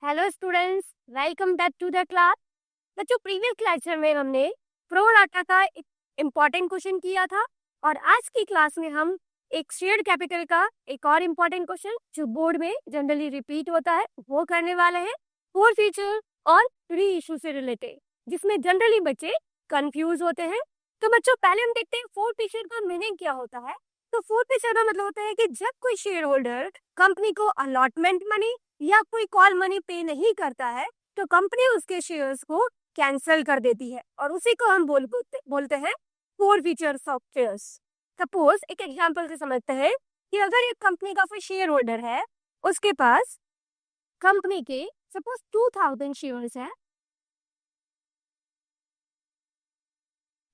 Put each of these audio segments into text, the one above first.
Hello students, welcome back to the class. बच्चों, previous lecture में हमने प्रो डाटा का एक इम्पॉर्टेंट क्वेश्चन किया था और आज की क्लास में हम एक शेयर कैपिटल का एक और इम्पॉर्टेंट क्वेश्चन जो बोर्ड में जनरली रिपीट होता है वो करने वाले हैं। फोर फीचर और री इशू से रिलेटेड, जिसमें जनरली बच्चे कंफ्यूज होते हैं। तो बच्चों, पहले हम देखते हैं फोर फीचर का मीनिंग क्या होता है। तो फोर फीचर का मतलब होता है कि जब कोई शेयर होल्डर कंपनी को अलॉटमेंट मनी या कोई कॉल मनी पे नहीं करता है तो कंपनी उसके शेयर्स को कैंसिल कर देती है और उसी को हम बोलते हैं four features of shares. Suppose एक एग्जांपल से समझते हैं कि अगर एक कंपनी का कोई शेयर होल्डर है, उसके पास कंपनी के सपोज 2000 शेयर्स है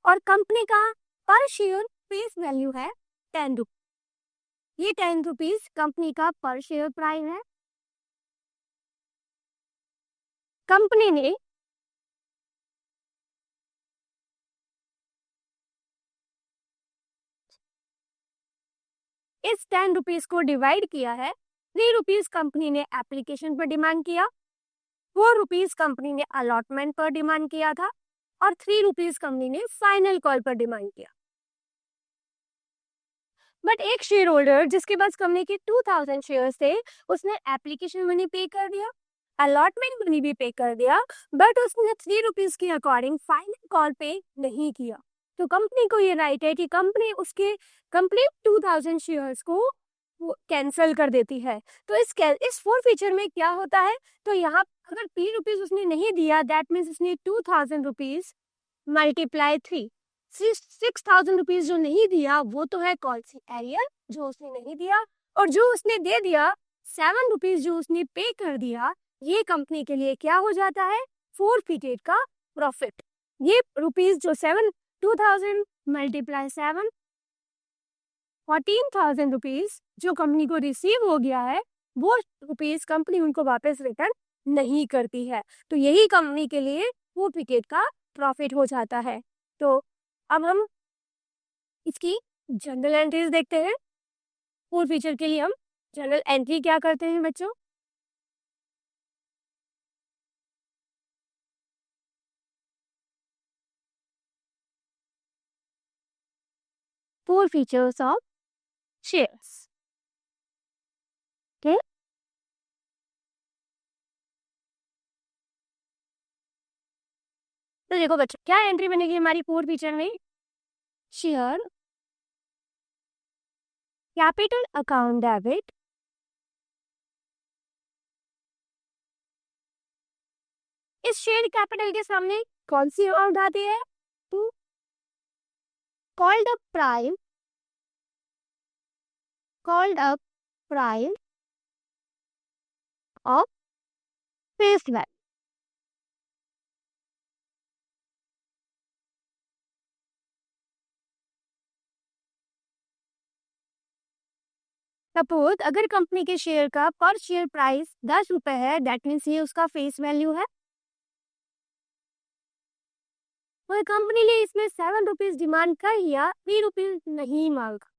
और कंपनी का पर शेयर फेस वैल्यू है 10 रुपीज। ये 10 रुपीज कंपनी का पर शेयर प्राइस है। कंपनी ने इस 10 रुपीज को डिवाइड किया है। 3 रुपीज कंपनी ने एप्लीकेशन पर डिमांड किया, 4 रुपीज कंपनी ने अलॉटमेंट पर डिमांड किया था और 3 रुपीज कंपनी ने फाइनल कॉल पर डिमांड किया। बट एक शेयर होल्डर जिसके पास कंपनी के 2000 शेयर्स थे, उसने एप्लीकेशन मनी पे कर दिया, अलॉटमेंट मनी भी पे कर दिया, बट उसने 3 रुपीज के अकॉर्डिंग फाइनल कॉल पे नहीं किया। तो कंपनी को ये राइट है कि कंपनी उसके कंप्लीट 2000 शेयर्स को कैंसिल कर देती है। तो इस फोर फीचर में क्या होता है, तो यहाँ अगर 3 रुपीज उसने नहीं दिया, दैट मीन्स उसने 2000 रुपीज मल्टीप्लाई 3, 6000 रुपीज जो नहीं दिया वो तो है कॉल सी एरियर जो उसने नहीं दिया, और जो उसने दे दिया 7 रुपीज जो उसने पे कर दिया, ये कंपनी के लिए क्या हो जाता है, फोर पीरियड का प्रॉफिट। ये रुपीज जो 2000 मल्टीप्लाई 7, 14,000 रुपीज जो कंपनी को रिसीव हो गया है, वो रुपीज कंपनी उनको वापस रिटर्न नहीं करती है। तो यही कंपनी के लिए फोर पीरियड का प्रॉफिट हो जाता है। तो अब हम इसकी जनरल एंट्रीज देखते हैं। फोर फीचर के लिए हम जनरल एंट्री क्या करते हैं बच्चों, forfeitures of shares. Okay, तो देखो बच्चों, क्या एंट्री बनेगी हमारी फोर फीचर में, शेयर कैपिटल अकाउंट डेबिट, इस शेयर कैपिटल के सामने कौन सी अमाउंट आती है, to called up price, called up price of face value. Suppose अगर कंपनी के शेयर का पर शेयर प्राइस 10 रुपए है, दैट मीन्स ये उसका फेस वैल्यू है, और कंपनी ने इसमें 7 रुपीज डिमांड कर लिया, 3 रुपीज नहीं मांगा,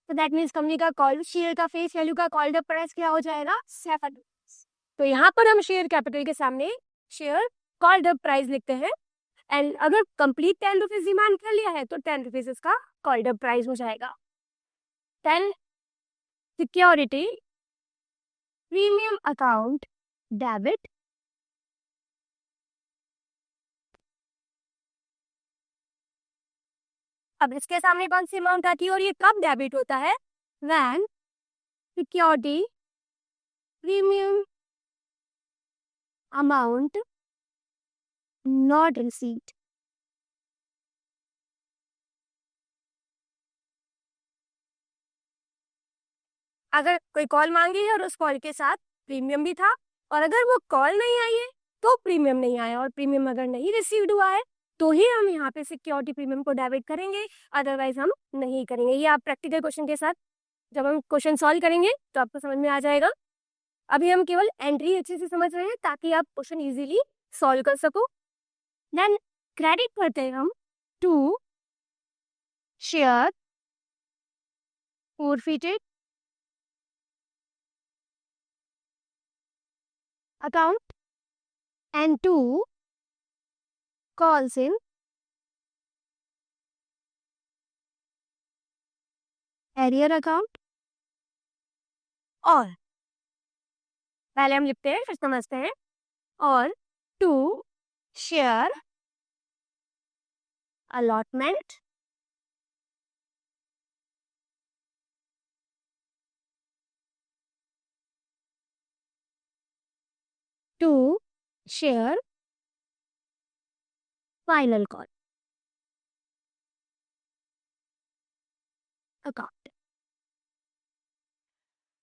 तो दैट मीन्स कंपनी का कॉल शेयर का फेस वैल्यू का कॉल्ड अप प्राइस क्या हो जाएगा, 7 रुपीज। तो यहाँ पर हम शेयर कैपिटल के सामने शेयर कॉल्ड अप प्राइस लिखते हैं, एंड अगर कंप्लीट 10 रुपीज डिमांड कर लिया है तो 10 रुपीज इसका कॉल्ड अप प्राइस हो जाएगा। 10 सिक्योरिटी प्रीमियम अकाउंट डेबिट, अब इसके सामने कौन सी अमाउंट आती है और ये कब डेबिट होता है, when security premium amount not received. अगर कोई कॉल मांगी है और उस कॉल के साथ प्रीमियम भी था, और अगर वो कॉल नहीं आई है तो प्रीमियम नहीं आया, और प्रीमियम अगर नहीं रिसीव्ड हुआ है तो ही हम यहाँ पे सिक्योरिटी प्रीमियम को डेबिट करेंगे, अदरवाइज हम नहीं करेंगे। ये आप प्रैक्टिकल क्वेश्चन के साथ जब हम क्वेश्चन सॉल्व करेंगे तो आपको समझ में आ जाएगा। अभी हम केवल एंट्री अच्छे से समझ रहे हैं ताकि आप क्वेश्चन इजीली सॉल्व कर सको। देन क्रेडिट करते हैं हम to share forfeited account and 2 calls in arrear account, और पहले हम लिखते हैं फिर समझते हैं, और 2 share allotment to share final call account।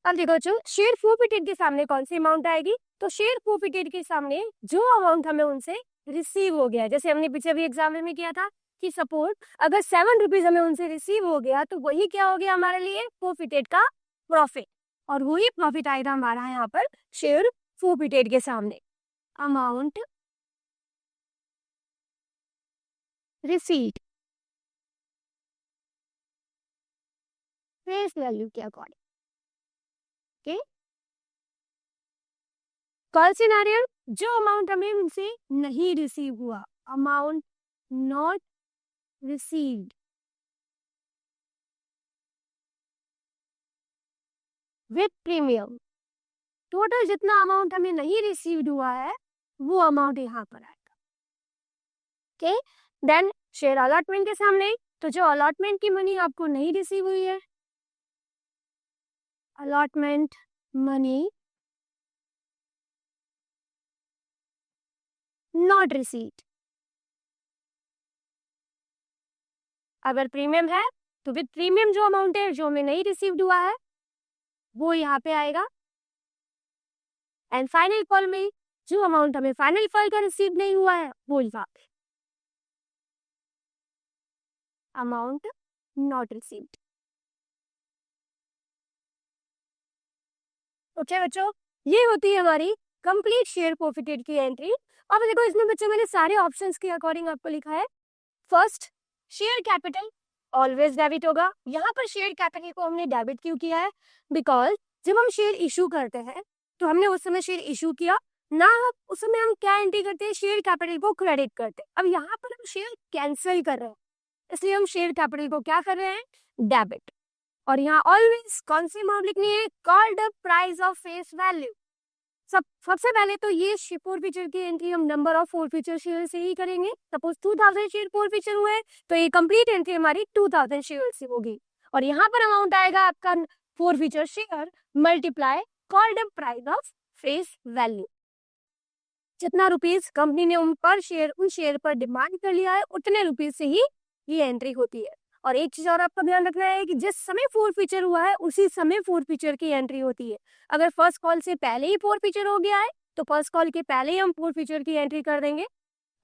अब देखो जो शेयर फोरफिटेड के सामने कौन सी अमाउंट आएगी, तो शेयर फोरफिटेड के सामने जो अमाउंट हमें उनसे रिसीव हो गया, जैसे हमने पीछे भी एग्जाम्पल में किया था कि सपोज अगर 7 रुपीज हमें उनसे रिसीव हो गया तो वही क्या हो गया हमारे लिए फोरफिटेड का प्रॉफिट, और वही प्रॉफिट आएगा हमारा यहाँ पर शेयर फोरफिटेड के सामने। अमाउंट रिसीट फेस वैल्यू के अकॉर्डिंग। ओके, कॉल सिनेरियो जो अमाउंट हमें उनसे नहीं रिसीव हुआ, amount not received with premium, total जितना अमाउंट हमें नहीं रिसीव्ड हुआ है वो अमाउंट यहाँ पर आएगा। ओके, देन शेयर अलॉटमेंट के सामने, तो जो अलॉटमेंट की मनी आपको नहीं रिसीव हुई है, अलॉटमेंट मनी नॉट रिसीव्ड। अगर प्रीमियम है तो विद प्रीमियम जो अमाउंट है जो हमें नहीं रिसीव्ड हुआ है वो यहाँ पे आएगा, एंड फाइनल कॉल में जो अमाउंट हमें फाइनल कॉल का रिसीव नहीं हुआ है वो यहाँ पे अमाउंट नॉट रिसीव्ड। ओके बच्चों, ये होती है हमारी कंप्लीट शेयर प्रॉफिटेड की एंट्री। अब देखो इसमें बच्चों मैंने सारे ऑप्शंस के अकॉर्डिंग आपको लिखा है। First, share capital always debit होगा। यहाँ पर शेयर कैपिटल को हमने डेबिट क्यों किया है, बिकॉज जब हम शेयर इशू करते हैं तो हमने उस समय शेयर इशू किया ना, उस समय हम क्या एंट्री करते हैं, शेयर कैपिटल को क्रेडिट करते हैं। अब यहाँ पर हम शेयर कैंसिल कर रहे हैं इसलिए हम शेयर कैपिटल को क्या कर रहे हैं, डेबिट। और यहाँ ऑलवेज कौन सी अमाउंट लिखनी है, called the price of face value. सबसे पहले तो ये फोरफिचर की एंट्री हम नंबर ऑफ फोरफिचर शेयर से ही करेंगे। सपोज 2000 शेयर फोरफिचर हुए तो ये कंप्लीट एंट्री हमारी 2000 शेयर से होगी, और यहाँ पर अमाउंट आएगा आपका forfeiture share multiply called the price of face value. जितना रुपीज कंपनी ने उन पर शेयर उन शेयर पर डिमांड कर लिया है उतने रुपीज से ही ये एंट्री होती है। और एक चीज और आपका ध्यान रखना है कि जिस समय फोरफिचर हुआ है उसी समय फोरफिचर की एंट्री होती है। अगर फर्स्ट कॉल से पहले ही फोरफिचर हो गया है तो फर्स्ट कॉल के पहले ही हम फोरफिचर की एंट्री कर देंगे।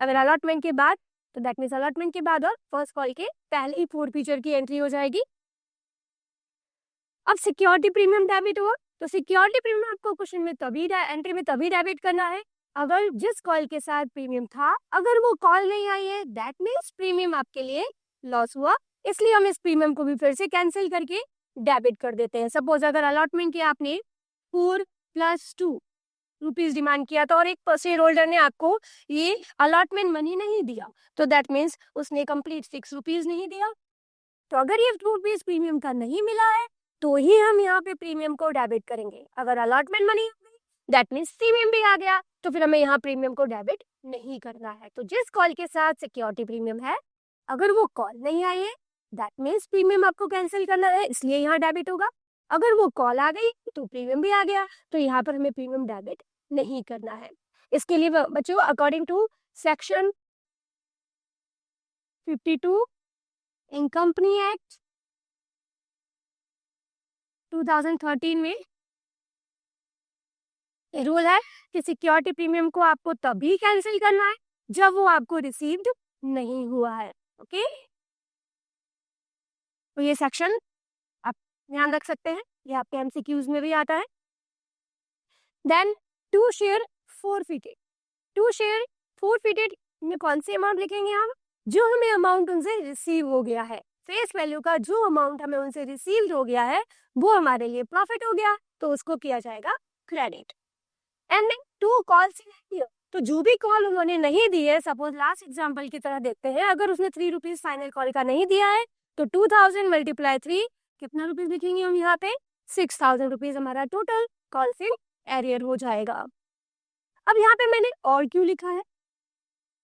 अगर अलॉटमेंट के बाद तो दैट मीन्स अलॉटमेंट के बाद और फर्स्ट कॉल के पहले ही फोरफिचर की एंट्री हो जाएगी। अब सिक्योरिटी प्रीमियम डेबिट हुआ, तो सिक्योरिटी प्रीमियम आपको क्वेश्चन में तभी एंट्री में तभी डेबिट करना है अगर जिस कॉल के साथ प्रीमियम था अगर वो कॉल नहीं आई है, दैट मीन्स प्रीमियम आपके लिए लॉस हुआ, इसलिए हम इस प्रीमियम को भी फिर से कैंसिल करके डेबिट कर देते हैं। सपोज अगर अलॉटमेंट के आपने 4 + 2 रुपीज डिमांड किया था और एक शेयर होल्डर ने आपको ये अलॉटमेंट मनी नहीं दिया तो दैट मीन्स उसने कंप्लीट 6 रुपीज नहीं दिया। तो अगर ये 2 रुपीज प्रीमियम का नहीं मिला है तो ही हम यहाँ पे प्रीमियम को डेबिट करेंगे। अगर allotment money that means premium भी आ गया तो फिर हमें यहाँ प्रीमियम को डेबिट नहीं करना है। तो जिस कॉल के साथ सिक्योरिटी प्रीमियम है अगर वो कॉल नहीं आई है दैट मीन्स प्रीमियम आपको कैंसिल करना है, इसलिए यहाँ डेबिट होगा। अगर वो कॉल आ गई तो प्रीमियम भी आ गया तो यहाँ पर हमें प्रीमियम डेबिट नहीं करना है। इसके लिए बच्चों according to section 52 in company act 2013 में रूल है कि सिक्योरिटी प्रीमियम को आपको तभी कैंसिल करना है जब वो आपको रिसीव्ड नहीं हुआ है। ओके, तो ये सेक्शन आप ध्यान रख सकते हैं, ये आपके एमसीक्यूज में भी आता है। Then 2 share forfeited, 2 share forfeited में कौन सी अमाउंट लिखेंगे हम, जो हमें अमाउंट उनसे रिसीव हो गया है, फेस वैल्यू का जो अमाउंट हमें उनसे रिसीव हो गया है वो हमारे लिए प्रॉफिट हो गया तो उसको किया जाएगा credit. And 2 calls in arrear. तो जो भी कॉल उन्होंने नहीं दी है, सपोज लास्ट एग्जांपल की तरह देखते हैं, अगर उसने 3 रुपीज फाइनल कॉल का नहीं दिया है तो 2000 मल्टीप्लाई 3 कितना रुपीज लिखेंगे हम यहाँ पे, 6000 रुपीज हमारा टोटल कॉल्स इन एरियर हो जाएगा। अब यहाँ पे मैंने और क्यों लिखा है,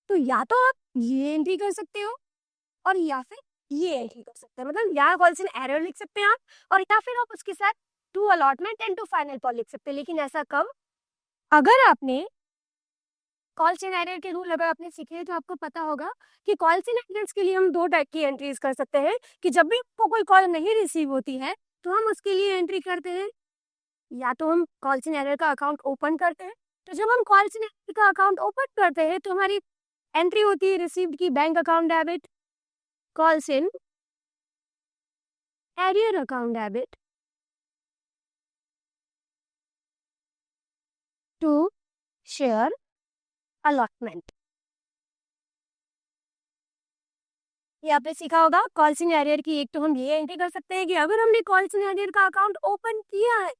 तो या तो आप ये एंट्री कर सकते हो और या फिर ये एंट्री कर सकते हैं, मतलब यहाँ कॉल्स इन एरियर लिख सकते हैं आप, और या फिर आप उसके साथ 2 अलॉटमेंट एंड 2 फाइनल कॉल लिख सकते हैं। लेकिन ऐसा कब, अगर आपने कॉल्स इन एरियर के रूल अगर आपने सीखे हैं तो आपको पता होगा कि कॉल्स इन एरियर्स के लिए हम 2 टाइप की एंट्रीज कर सकते हैं, कि जब भी आपको कोई कॉल नहीं रिसीव होती है तो हम उसके लिए एंट्री करते हैं, या तो हम कॉल्स इन एरियर का अकाउंट ओपन करते हैं। तो जब हम कॉल्स इन एरियर का अकाउंट ओपन करते हैं तो हमारी एंट्री होती है रिसीव्ड की bank account debit, calls in arrear account debit to share allotment. ये आपने सीखा होगा कॉल्स इन एरियर की। एक तो हम ये एंट्री कर सकते हैं कि अगर हमने कॉल्स इन एरियर का अकाउंट ओपन किया है,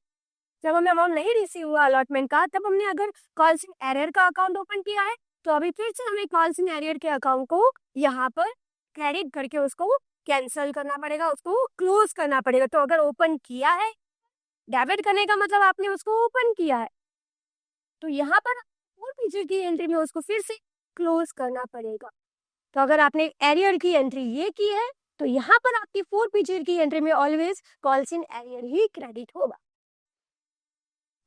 जब हमें अमाउंट नहीं रिसीव हुआ अलॉटमेंट का, तब हमने अगर कॉल्स इन एरियर का अकाउंट ओपन किया है तो अभी फिर से हमें कॉल्स इन एरियर के अकाउंट को यहाँ पर क्रेडिट करके उसको कैंसिल करना पड़ेगा, उसको क्लोज करना पड़ेगा। तो अगर ओपन किया है, डेबिट करने का मतलब आपने उसको ओपन किया है, तो यहाँ पर और पीछे की एंट्री में उसको फिर से क्लोज करना पड़ेगा। तो अगर आपने एरियर की एंट्री ये की है तो यहाँ पर आपकी 4 पीछे की एंट्री में ऑलवेज कॉल्स इन एरियर ही क्रेडिट होगा।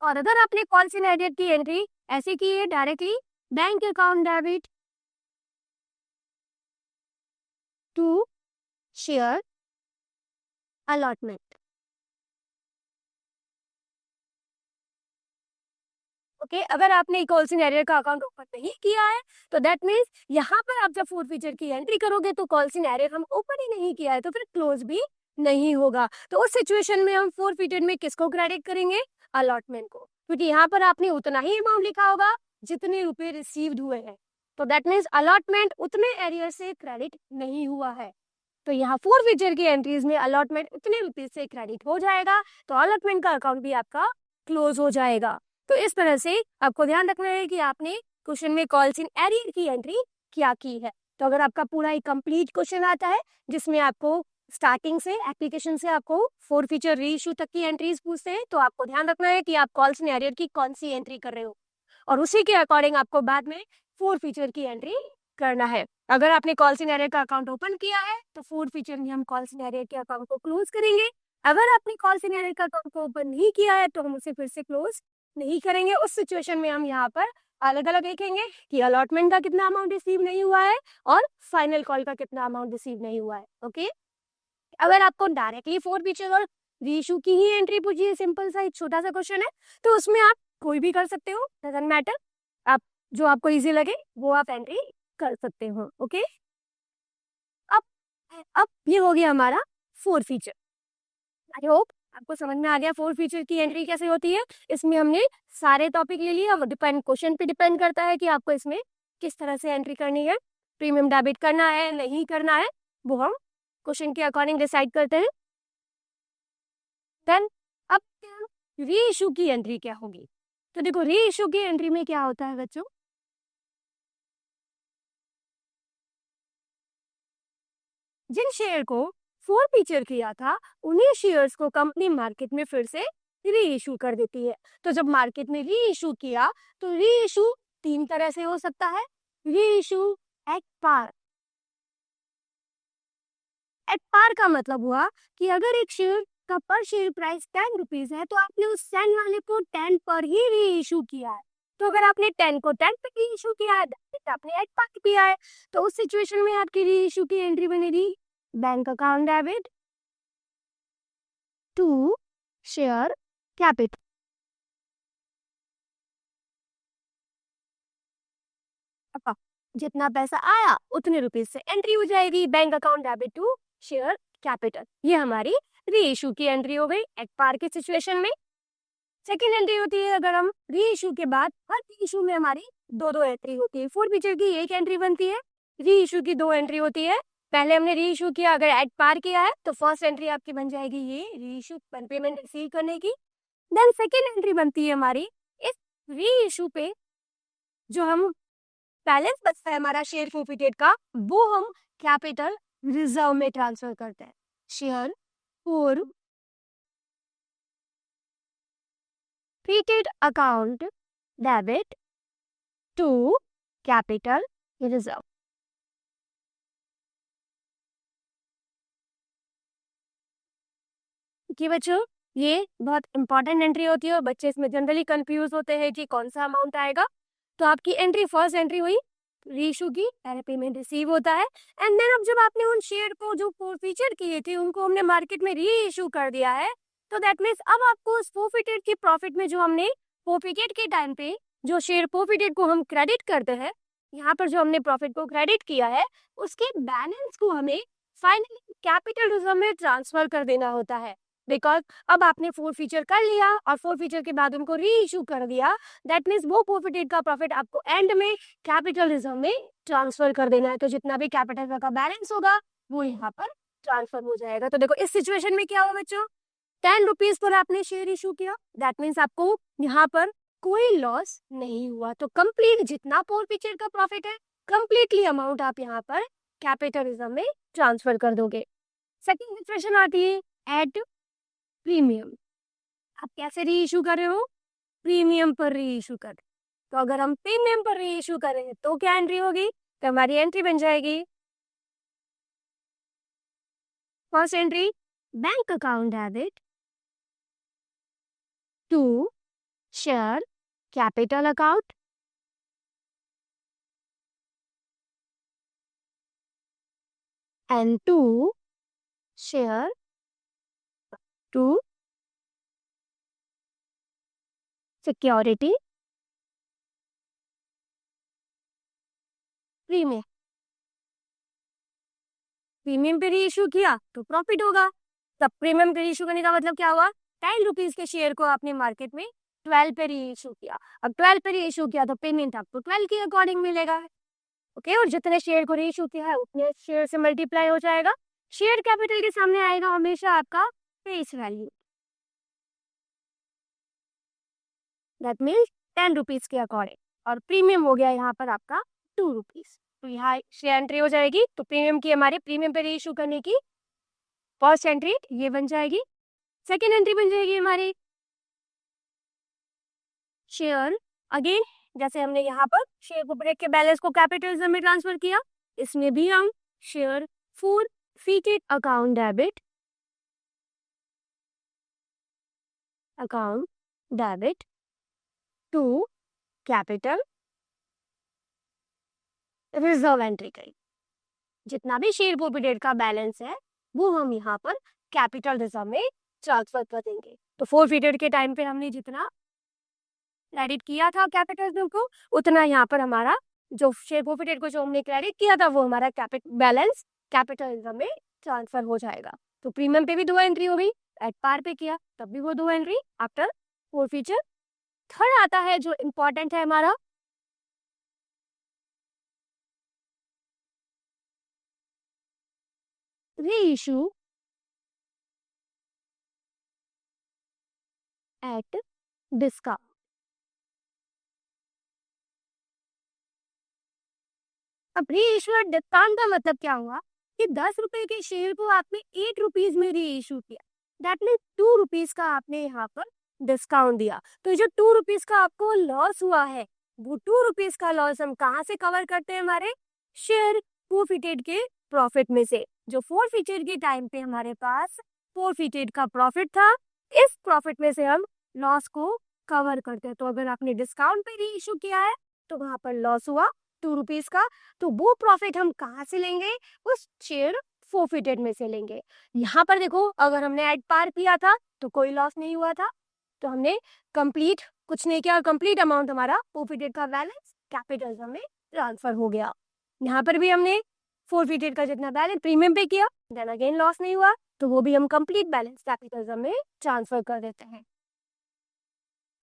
और अगर आपने कॉल्स इन एरियर की एंट्री ऐसे की है directly bank account debit to share allotment, okay अगर आपने कॉल्स इन एरियर का अकाउंट ओपन नहीं किया है तो दैट मीन्स यहाँ पर आप जब 4 फीचर की एंट्री करोगे तो कॉल्स इन एरियर हम ओपन ही नहीं किया है तो फिर क्लोज भी नहीं होगा। तो उस सिचुएशन में हम 4 फीचर में किसको क्रेडिट करेंगे, अलॉटमेंट को, क्योंकि यहाँ पर आपने उतना ही अमाउंट लिखा होगा जितने रुपए रिसीव्ड हुए हैं। तो दैट मीन्स अलॉटमेंट उतने एरियर से क्रेडिट नहीं हुआ है। तो यहाँ 4 फीचर की एंट्रीज में अलॉटमेंट उतने रुपीज से क्रेडिट हो जाएगा, तो अलॉटमेंट का अकाउंट भी आपका क्लोज हो जाएगा। तो इस तरह से आपको ध्यान रखना है कि आपने क्वेश्चन में कॉल्स इन एरियर की एंट्री क्या की है। तो अगर आपका पूरा एक कंप्लीट क्वेश्चन आता है जिसमें आपको स्टार्टिंग से एप्लीकेशन से आपको 4 फीचर री इशू तक की एंट्रीज पूछते हैं, तो आपको ध्यान रखना है कि आप कॉल्स इन एरियर की कौन सी एंट्री कर रहे हो और उसी के अकॉर्डिंग आपको बाद में 4 फीचर की एंट्री करना है। अगर आपने कॉल्स इन एरियर का अकाउंट ओपन किया है तो 4 फीचर में हम कॉल्स इन एरियर के अकाउंट को क्लोज करेंगे। अगर आपने कॉल्स इन एरियर का अकाउंट को ओपन नहीं किया है तो हम उसे फिर से क्लोज नहीं करेंगे। उस सिचुएशन में हम यहाँ पर अलग अलग लिखेंगे कि अलॉटमेंट का कितना अमाउंट रिसीव नहीं हुआ है और फाइनल कॉल का कितना अमाउंट रिसीव नहीं हुआ है। ओके अगर आपको डायरेक्टली 4 फीचर और रीइशू की ही एंट्री पूछी है, सिंपल सा एक छोटा सा क्वेश्चन है, तो उसमें आप कोई भी कर सकते हो, डजंट मैटर, आप जो आपको इजी लगे वो आप एंट्री कर सकते हो। ओके अब ये हो गया हमारा 4 फीचर। आई होप आपको समझ में आ गया 4 फीचर की एंट्री कैसे होती है। इसमें हमने सारे टॉपिक ले लिए, अब डिपेंड क्वेश्चन पे डिपेंड करता है कि आपको इसमें किस तरह से एंट्री करनी है, प्रीमियम डेबिट करना है नहीं करना है, वो हम क्वेश्चन के अकॉर्डिंग डिसाइड करते हैं। देन अब री इशू की एंट्री क्या होगी, तो देखो री इशू की एंट्री में क्या होता है बच्चों, जिन शेयर को 4 फीचर किया था उन्हीं शेयर्स को कंपनी मार्केट में फिर से री इशू कर देती है। तो जब मार्केट में री इशू किया तो री इशू 3 तरह से हो सकता है। Reissue at par, at par का मतलब हुआ कि अगर एक शेयर का पर शेयर प्राइस 10 रुपीज है तो आपने उस 10 वाले को 10 पर ही री इशू किया है। तो अगर आपने 10 को 10 पे री इशू किया है तो आपने एट पार किया है, तो उस सिचुएशन में आपकी री इशू की एंट्री बनेगी bank account debit to share capital. जितना पैसा आया उतने रुपीज से एंट्री हो जाएगी bank account debit to share capital. ये हमारी री इशू की एंट्री हो गई एट पार की सिचुएशन में। सेकेंड एंट्री होती है अगर हम री इशू के बाद, हर री इशू में हमारी 2 एंट्री होती है। 4 फीचर की एक एंट्री बनती है, री इशू की 2 एंट्री होती है। पहले हमने री इशू किया, अगर एट पार किया है तो फर्स्ट एंट्री आपकी बन जाएगी ये री इशू पेमेंट रिसीव करने की। देन सेकेंड एंट्री बनती है हमारी इस री इशू पे जो हम बैलेंस बचता है हमारा शेयर फोरफिटेड का, वो हम कैपिटल रिजर्व में ट्रांसफर करते हैं। Share forfeited account debit to capital reserve. कि बच्चों ये बहुत इंपॉर्टेंट एंट्री होती है और बच्चे इसमें जनरली कंफ्यूज होते हैं कि कौन सा अमाउंट आएगा। तो आपकी एंट्री फर्स्ट एंट्री हुई रीइशू की, पहले पेमेंट रिसीव होता है, एंड देन अब जब आपने उन शेयर को जो फोरफिचर किए थे उनको हमने मार्केट में री इशू कर दिया है, तो दैट मीन्स अब आपको उस फोरफिटेड की प्रॉफिट में जो हमने फोरफिटेड के टाइम पे जो शेयर फोरफिटेड को हम क्रेडिट करते हैं, यहाँ पर जो हमने प्रॉफिट को क्रेडिट किया है उसके बैलेंस को हमें फाइनली कैपिटल रिजर्व में ट्रांसफर कर देना होता है। बिकॉज अब आपने फोरफिचर कर लिया और फोरफिचर के बाद उनको री इशू कर दिया, दैट मीन्स वो फोरफिटेड का प्रॉफिट आपको एंड में कैपिटल रिजर्व में ट्रांसफर कर देना है। तो जितना भी कैपिटल का बैलेंस होगा वो यहाँ पर ट्रांसफर हो जाएगा। तो देखो इस सिचुएशन में क्या हुआ बच्चों, 10 रुपीज पर आपने शेयर इशू किया, दैट मीन्स आपको यहाँ पर कोई लॉस नहीं हुआ। तो कंप्लीट जितना फोरफिचर का प्रॉफिट है कंप्लीटली अमाउंट आप यहाँ पर कैपिटल रिजर्व में ट्रांसफर कर दोगे। सेकेंड सिचुएशन आती है एट प्रीमियम। आप कैसे री इशू कर रहे हो, प्रीमियम पर री इशू कर। तो अगर हम प्रीमियम पर री इशू करेंगे तो क्या एंट्री होगी, तो हमारी एंट्री बन जाएगी first entry bank account debit to share capital account and to share to security premium. Premium पे री इशू किया तो प्रॉफिट होगा। तब प्रीमियम पे इशू करने का मतलब क्या हुआ, 10 रुपीज के शेयर को आपने मार्केट में 12 पे री इशू किया। अब 12 पे री इशू किया तो पेमेंट आपको 12 के अकॉर्डिंग मिलेगा। ओके, और जितने शेयर को री इशू किया है उतने शेयर से मल्टीप्लाई हो जाएगा। शेयर कैपिटल के सामने आएगा हमेशा आपका face value, that means 10 rupees के अकॉर्डिंग, और प्रीमियम हो गया यहाँ पर आपका 2 रुपीज। तो यहाँ शेयर एंट्री हो जाएगी। तो प्रीमियम की हमारे प्रीमियम पे री इशू करने की फर्स्ट एंट्री ये बन जाएगी। सेकेंड एंट्री बन जाएगी हमारी शेयर, अगेन जैसे हमने यहाँ पर शेयर को ब्रेक के बैलेंस को कैपिटल में ट्रांसफर किया, इसमें भी हम share forfeited account debit to capital reserve entry करी। जितना भी शेयर फोरफिटेड का बैलेंस है वो हम यहाँ पर कैपिटल रिजर्व में ट्रांसफर कर देंगे। तो फोरफिटेड के टाइम पे हमने जितना क्रेडिट किया था कैपिटल रिजर्व को, उतना यहाँ पर हमारा जो शेयर फोरफिटेड को जो हमने क्रेडिट किया था वो हमारा बैलेंस कैपिटल रिजर्व में ट्रांसफर हो जाएगा। तो प्रीमियम पे भी 2 एंट्री हो गई, एट पार पे किया तब भी वो 2 एंट्री आफ्टर फोरफिचर। थर्ड आता है जो इम्पोर्टेंट है हमारा री इशू एट डिस्काउंट। अब री इशू एट डिस्काउंट का मतलब क्या हुआ कि 10 रुपए के शेयर को आपने 8 रुपीज में री इशू किया, दैट मीन 2 रुपीज का आपने यहाँ पर डिस्काउंट दिया। तो जो 2 रुपीज का आपको लॉस हुआ है वो 2 रुपीज का लॉस हम कहाँ से कवर करते हैं, हमारे शेयर फोरफिटेड के प्रॉफिट में से। जो फोरफिटेड के टाइम पे हमारे पास फोरफिटेड का प्रॉफिट था, इस प्रॉफिट में से हम लॉस को कवर करते हैं। तो अगर आपने डिस्काउंट पे री इशू किया है तो वहां पर लॉस हुआ 2 रुपीज का, तो वो प्रॉफिट हम कहाँ से लेंगे, उस शेयर फोरफिटेड में से लेंगे। यहाँ पर देखो अगर हमने एट पार किया था तो कोई लॉस नहीं हुआ था, तो हमने कंप्लीट कुछ नहीं किया, कंप्लीट अमाउंट हमारा फोरफिटेड का बैलेंस कैपिटल में ट्रांसफर हो गया। यहाँ पर भी हमने फोरफिटेड का जितना बैलेंस प्रीमियम पे किया, देन अगेन लॉस नहीं हुआ, तो वो भी हम कंप्लीट बैलेंस कैपिटल में ट्रांसफर कर देते हैं।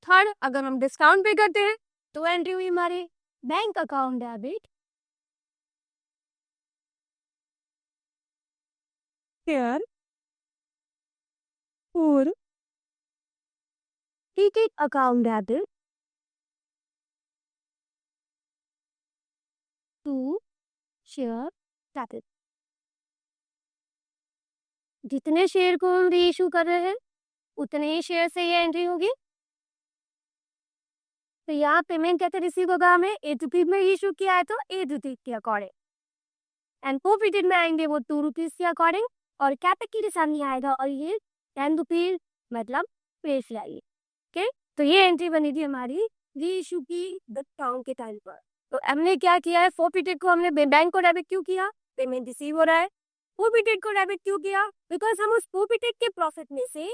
थर्ड, अगर हम डिस्काउंट पे करते हैं तो एंट्री हुई हमारे bank account debit share forfeited account debit to share capital. जितने शेयर को हम री इशू कर रहे हैं उतने ही शेयर से ये एंट्री होगी। तो यहाँ पेमेंट कैसे रिसीव होगा, हमें 8 रुपीज में इशू किया है तो 8 रुपीज के अकॉर्डिंग, एंड प्रॉफिटेड में आएंगे वो 2 रुपीज के अकॉर्डिंग, और कैपिटल के सामने आएगा और ये 10 रुपीज मतलब पेश लाइए। ओके, तो ये एंट्री बनी थी हमारी री इशू की डिस्काउंट के टाइम पर। तो हमने क्या किया है, प्रॉफिटेड को हमने बैंक को डेबिट क्यों किया, पेमेंट रिसीव हो रहा है। प्रॉफिटेड को डेबिट क्यों किया, बिकॉज हम उस प्रॉफिटेड के प्रॉफिट में से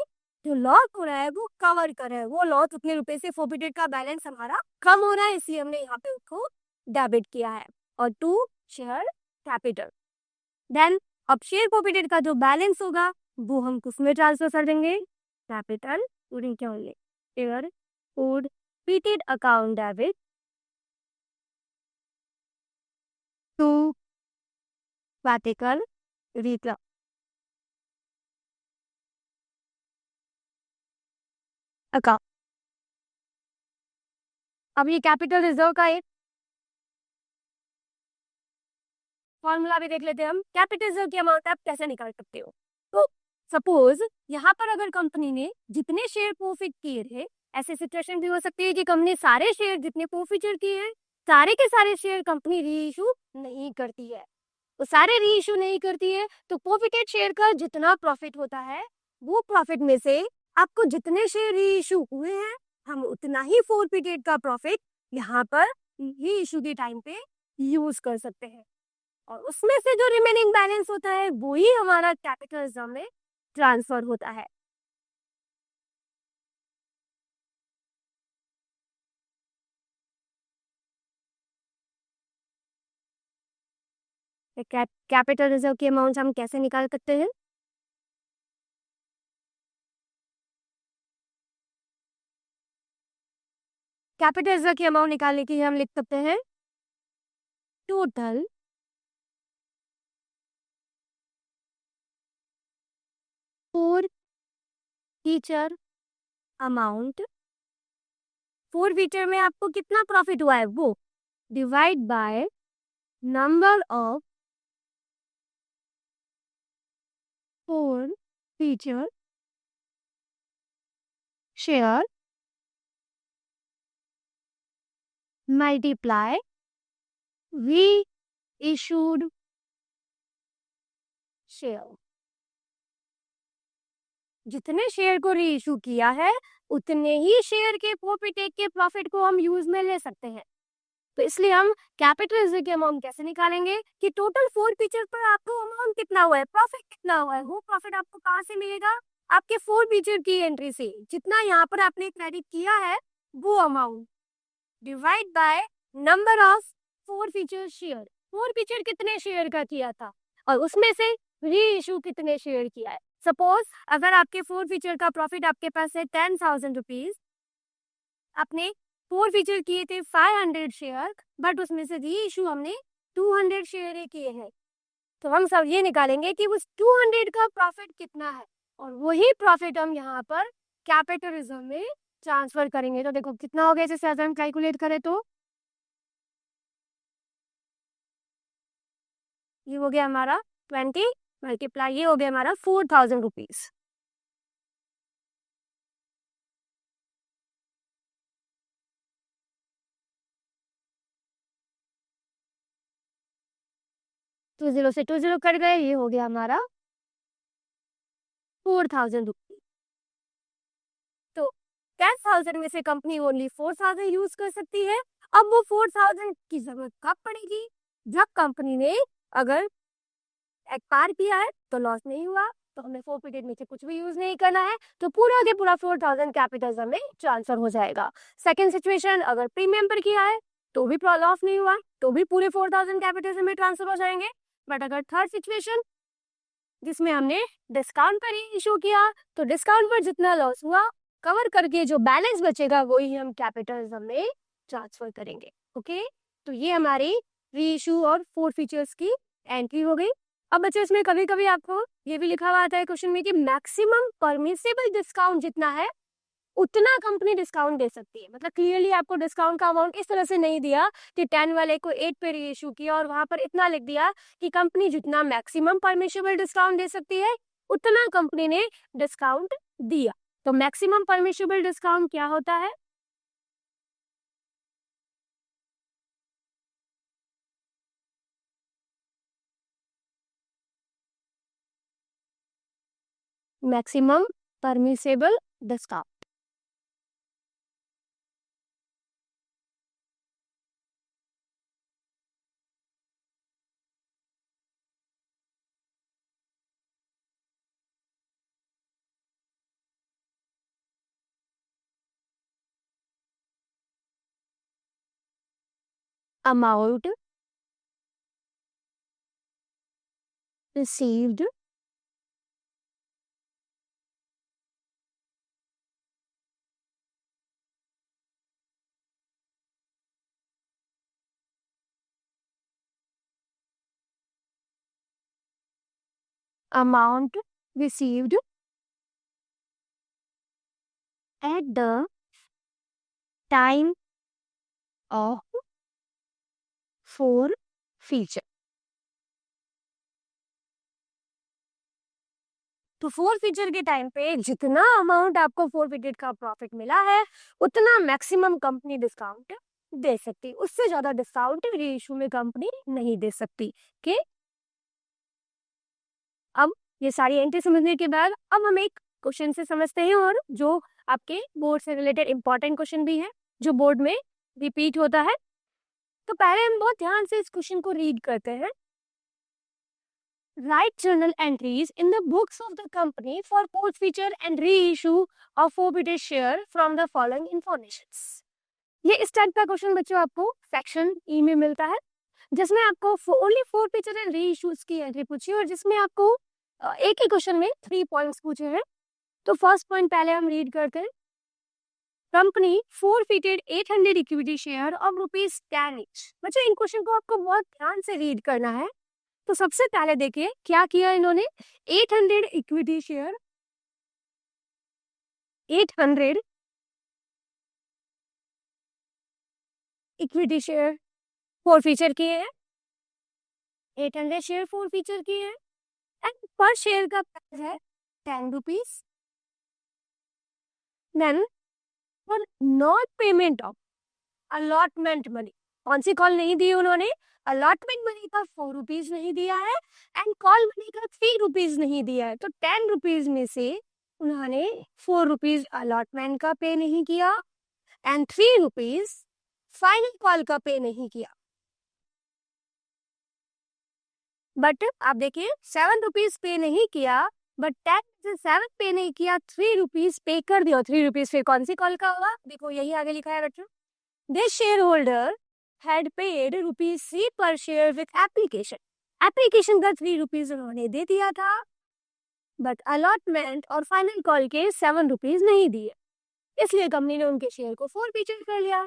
जो लॉस हो रहा है वो कवर कर रहे हैं, वो लॉस उतने रुपए से प्रॉफिटेड का बैलेंस हमारा कम हो रहा है, इसलिए हमने यहाँ पे उसको डेबिट किया है। और टू शेयर कैपिटल, देन अब शेयर प्रॉफिटेड का जो बैलेंस होगा वो हम किसमें ट्रांसफर कर देंगे, कैपिटल पूरी क्या होंगे, share forfeited account debit to capital return account. अब ये कैपिटल रिजर्व का एक फॉर्मूला भी देख लेते हैं हम, कैपिटल रिजर्व की अमाउंट आप कैसे निकाल सकते हो। तो सपोज यहाँ पर अगर कंपनी ने जितने शेयर प्रॉफिट किए थे, ऐसी सिचुएशन भी हो सकती है कि कंपनी सारे शेयर जितने प्रॉफिट किए हैं सारे के सारे शेयर कंपनी री इशू नहीं करती है, तो सारे री इशू नहीं करती है, तो प्रॉफिटेड शेयर का जितना प्रॉफिट होता है वो प्रॉफिट में से आपको जितने शेयर री इशू हुए हैं हम उतना ही फॉरफिटेड का प्रॉफिट यहाँ पर री इशू के टाइम पे यूज कर सकते हैं, और उसमें से जो रिमेनिंग बैलेंस होता है वो ही हमारा कैपिटल रिजर्व में ट्रांसफर होता है। कैपिटल रिजर्व की अमाउंट हम कैसे निकाल सकते हैं, कैपिटल रिजर्व की अमाउंट निकालने के लिए हम लिख सकते हैं total forfeiture amount, forfeiture में आपको कितना प्रॉफिट हुआ है वो divide by number of forfeiture share multiply we issued share. जितने शेयर को री इशू किया है उतने ही शेयर के प्रॉफिटेड के प्रॉफिट को हम यूज में ले सकते हैं। तो इसलिए हम कैपिटल रिजर्व की अमाउंट कैसे निकालेंगे कि टोटल फोर फीचर पर आपको अमाउंट कितना हुआ है, प्रॉफिट कितना हुआ है, वो प्रॉफिट आपको कहाँ से मिलेगा, आपके फोर फीचर की एंट्री से, जितना यहाँ पर आपने क्रेडिट किया है वो amount divide by number of forfeiture share, four feature कितने शेयर का किया था और उसमें से री इशू कितने शेयर किया है। सपोज अगर आपके फोर फीचर का प्रॉफिट आपके पास है 10,000 रुपीज, आपने फोर फीचर किए थे 500 शेयर, बट उसमें से री इशू हमने 200 शेयर ही किए हैं, तो हम सब ये निकालेंगे कि उस 200 का प्रॉफिट कितना है, और वही प्रॉफिट हम यहाँ पर कैपिटल रिजर्व में ट्रांसफर करेंगे। तो देखो कितना हो गया, जैसे अगर हम कैलकुलेट करें तो ये हो गया हमारा 20 मल्टीप्लाई, ये हो गया हमारा 4,000 रुपीज। टू जीरो से टू जीरो कट गए, ये हो गया हमारा 4,000 रुपीज। तो 10,000 में से कंपनी ओनली 4,000 यूज कर सकती है। अब वो 4,000 की जरूरत कब पड़ेगी, जब कंपनी ने अगर एक्सपायर किया है तो लॉस नहीं हुआ, तो हमें फॉरफिटेड में से कुछ भी यूज नहीं करना है, तो पूरा के पूरा 4,000 कैपिटल में ट्रांसफर हो जाएगा। सेकंड सिचुएशन, अगर प्रीमियम पर किया है तो भी लॉस नहीं हुआ, तो भी पूरे 4,000 कैपिटल में ट्रांसफर हो जाएंगे। बट अगर थर्ड सिचुएशन जिसमें हमने डिस्काउंट पर ही इशू किया, तो डिस्काउंट पर जितना लॉस हुआ कवर करके जो बैलेंस बचेगा वही हम कैपिटल में ट्रांसफर करेंगे। ओके, तो ये हमारी री इशू और फोर फीचर्स की एंट्री हो गई। अब बच्चों इसमें कभी कभी आपको ये भी लिखा हुआ आता है क्वेश्चन में कि मैक्सिमम परमिसिबल डिस्काउंट जितना है उतना कंपनी डिस्काउंट दे सकती है। मतलब क्लियरली आपको डिस्काउंट का अमाउंट इस तरह से नहीं दिया कि 10 वाले को 8 पे री इशू किया और वहां पर इतना लिख दिया कि कंपनी जितना मैक्सिमम परमिशेबल डिस्काउंट दे सकती है उतना कंपनी ने डिस्काउंट दिया। तो मैक्सिमम परमिशेबल डिस्काउंट क्या होता है? Maximum permissible discount. Amount received amount received at the time of forfeiture। तो forfeiture के टाइम पे जितना अमाउंट आपको forfeited का प्रॉफिट मिला है उतना मैक्सिमम कंपनी डिस्काउंट दे सकती, उससे ज्यादा डिस्काउंट रीइशू में कंपनी नहीं दे सकती। के अब ये सारी एंट्री समझने के बाद अब हम एक क्वेश्चन से समझते हैं, और जो आपके बोर्ड से रिलेटेड इंपॉर्टेंट क्वेश्चन भी है जो बोर्ड में रिपीट होता है। तो पहले हम बहुत ध्यान से इस क्वेश्चन को रीड करते हैं। Write journal entries in the books of the company for forfeiture and reissue of forfeited share from the following informations। ये इस टाइप का क्वेश्चन बच्चों आपको सेक्शन ई में मिलता है, जिसमें आपको ओनली forfeiture एंड रीइश्यूज की एंट्री पूछी और जिसमें आपको एक ही क्वेश्चन में 3 पॉइंट्स पूछे हैं। तो फर्स्ट पॉइंट पहले हम रीड करते हैं। Company forfeited 800 equity share of ₹10 each। बच्चों इन क्वेश्चन को आपको बहुत ध्यान से रीड करना है। तो सबसे पहले देखिए क्या किया इन्होंने, 800 equity share, 800 equity share forfeiture किए हैं, 800 शेयर forfeiture किए हैं एंड पर शेयर का प्राइस है 10 rupees. Then for not payment of allotment money, कौन सी कॉल नहीं दी उन्होंने, अलॉटमेंट मनी का 4 रुपीज नहीं दिया है एंड कॉल मनी का 3 रुपीज नहीं दिया है। तो 10 रुपीज में से उन्होंने 4 रुपीज अलॉटमेंट का पे नहीं किया एंड 3 रुपीज फाइनल कॉल का पे नहीं किया। बट आप देखिए 7 रुपीज पे नहीं किया, बट 10 से 7 पे नहीं किया, 3 रुपीज पे कर दिया। 3 रुपीज फिर कौन सी कॉल का होगा, देखो यही आगे लिखा है बच्चों। This share holder had paid ₹3 per share with application। Application का 3 रुपीज उन्होंने दे दिया था, बट अलॉटमेंट और फाइनल कॉल के 7 रुपीज नहीं दिए, इसलिए कंपनी ने उनके शेयर को forfeited कर लिया।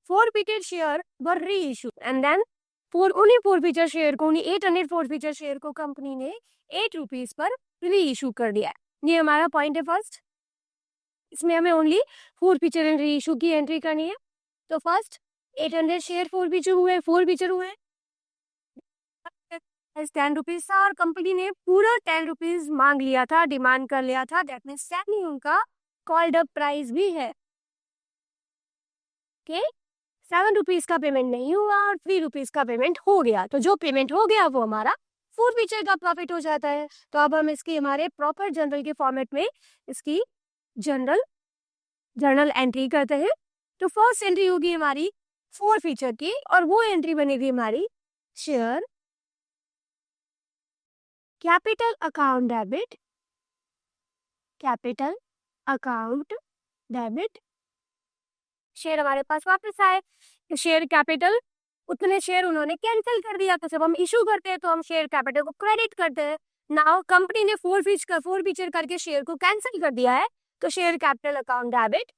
forfeited share were reissue and then उन्हीं forfeited शेयर को, उन्हीं 800 forfeited शेयर को कंपनी ने 8 रुपीज पर रीइश्यू कर दिया। ये हमारा पॉइंट है फर्स्ट। इसमें हमें ओनली forfeiture एंड रीइश्यू की एंट्री करनी है। तो फर्स्ट 800 शेयर forfeiture हुए 10 रुपीज था और कंपनी ने पूरा 10 रुपीज मांग लिया था, डिमांड कर लिया था। दैट मीन्स 10 ही उनका कॉल्ड अप प्राइस भी है। ओके, 7 रुपीज का पेमेंट नहीं हुआ और 3 रुपीज का पेमेंट हो गया। तो जो पेमेंट हो गया वो हमारा forfeiture का प्रॉफिट हो जाता है। तो अब हम इसकी हमारे प्रॉपर जर्नल के फॉर्मेट में इसकी जर्नल एंट्री करते हैं। तो फर्स्ट एंट्री होगी हमारी forfeiture की और वो एंट्री बनेगी हमारी share capital account debit. Share हमारे पास वापस आए, तो शेयर कैपिटल उतने शेयर उन्होंने कैंसिल कर दिया। तो जब हम इशू करते हैं तो हम शेयर कैपिटल को क्रेडिट करते हैं। नाउ कंपनी ने forfeiture करके शेयर को कैंसिल कर दिया है, तो शेयर कैपिटल अकाउंट डेबिट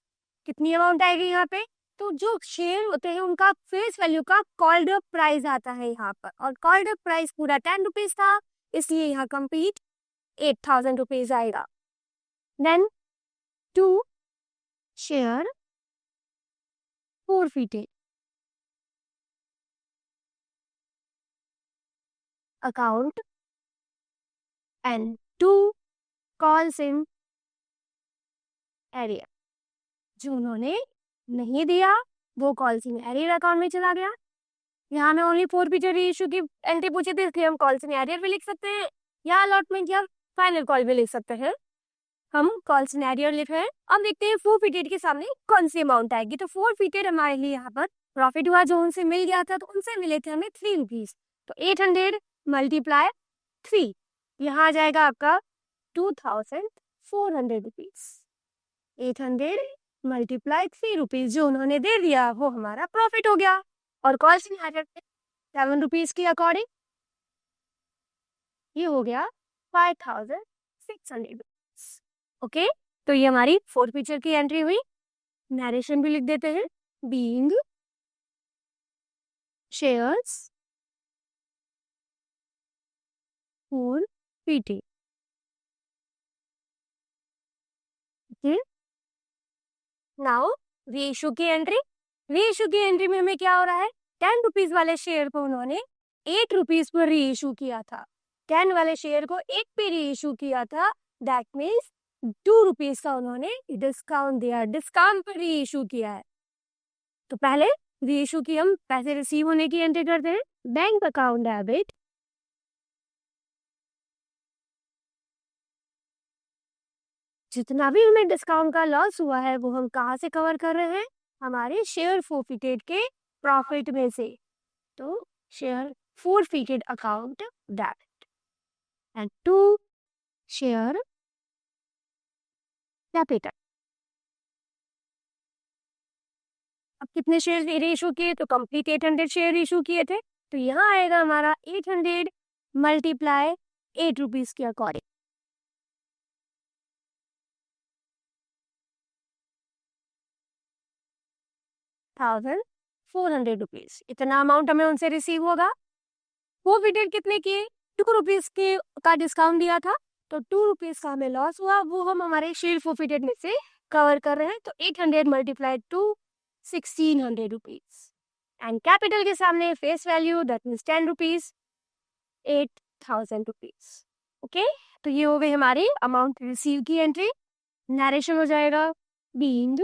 कितनी अमाउंट आएगी यहाँ पे, तो जो शेयर होते हैं उनका फेस वैल्यू का कॉल्ड अप प्राइस आता है यहाँ पर, और कॉल्ड अप प्राइस पूरा 10 रुपीज था, इसलिए यहाँ कंप्लीट 8000 रुपीज आएगा। Then 2 share forfeited account and 2 calls in area। जो उन्होंने नहीं दिया वो कॉल्स इन एरियर अकाउंट में चला गया। यहाँ में ओनली फॉरफीटर इशू की एंट्री पूछी थी, इसलिए हम कॉल्स इन एरियर भी लिख सकते हैं या अलॉटमेंट या फाइनल कॉल भी लिख सकते हैं। हम कॉल्स इन एरियर लिख रहे हैं। अब देखते हैं फॉरफीटेड के सामने कौन सी अमाउंट आएगी। तो फॉरफीटेड हमारे लिए यहाँ पर प्रॉफिट हुआ जो उनसे मिल गया था, तो उनसे मिले थे हमें 3 रुपीज। तो 800 मल्टीप्लाई 3, यहाँ आ जाएगा आपका 2400 रुपीज। 800 मल्टीप्लाई 3 रुपीज जो उन्होंने दे दिया वो हमारा प्रॉफिट हो गया। और कॉल्स इन एरियर 7 रुपीज के अकॉर्डिंग ये हो गया 5600 रुपीज। ओके, तो ये हमारी फॉरफीचर की एंट्री हुई। नरेशन भी लिख देते हैं, being shares forfeited। Okay, now reissue की एंट्री। रीइशू की एंट्री में हमें क्या हो रहा है, 10 रुपीज वाले शेयर को उन्होंने 8 रुपीज पर रीइशू किया था। 10 वाले शेयर को 8 पे रीइशू किया था, दैट मीन्स 2 रुपीज का उन्होंने डिस्काउंट दिया, डिस्काउंट पर रीइशू किया है। तो पहले रीइशू की हम पैसे रिसीव होने की एंट्री करते हैं, बैंक अकाउंट डेबिट जितना भी हमें डिस्काउंट का लॉस हुआ है वो हम कहाँ से कवर कर रहे हैं, हमारे शेयर फोरफिटेड के प्रॉफिट में से। तो share forfeited account debit and 2 share capital. अब कितने शेयर इशू किए, तो कंप्लीट 800 शेयर इशू किए थे। तो यहाँ आएगा हमारा 800 मल्टीप्लाई 8 रुपीज के अकॉर्डिंग, 1400 रुपीज। इतना अमाउंट हमें उनसे रिसीव होगा। वो विटेड कितने किए, 2 रुपीज के का डिस्काउंट दिया था, तो 2 रुपीज का हमें लॉस हुआ, वो हम हमारे शेयर फोरफिटेड में से कवर कर रहे हैं। तो 800 multiply two 1600 rupees and capital के सामने face value that means 10 rupees, 8000 rupees. Okay, तो ये हो गई हमारी अमाउंट रिसीव की एंट्री। नरेशन हो जाएगा, being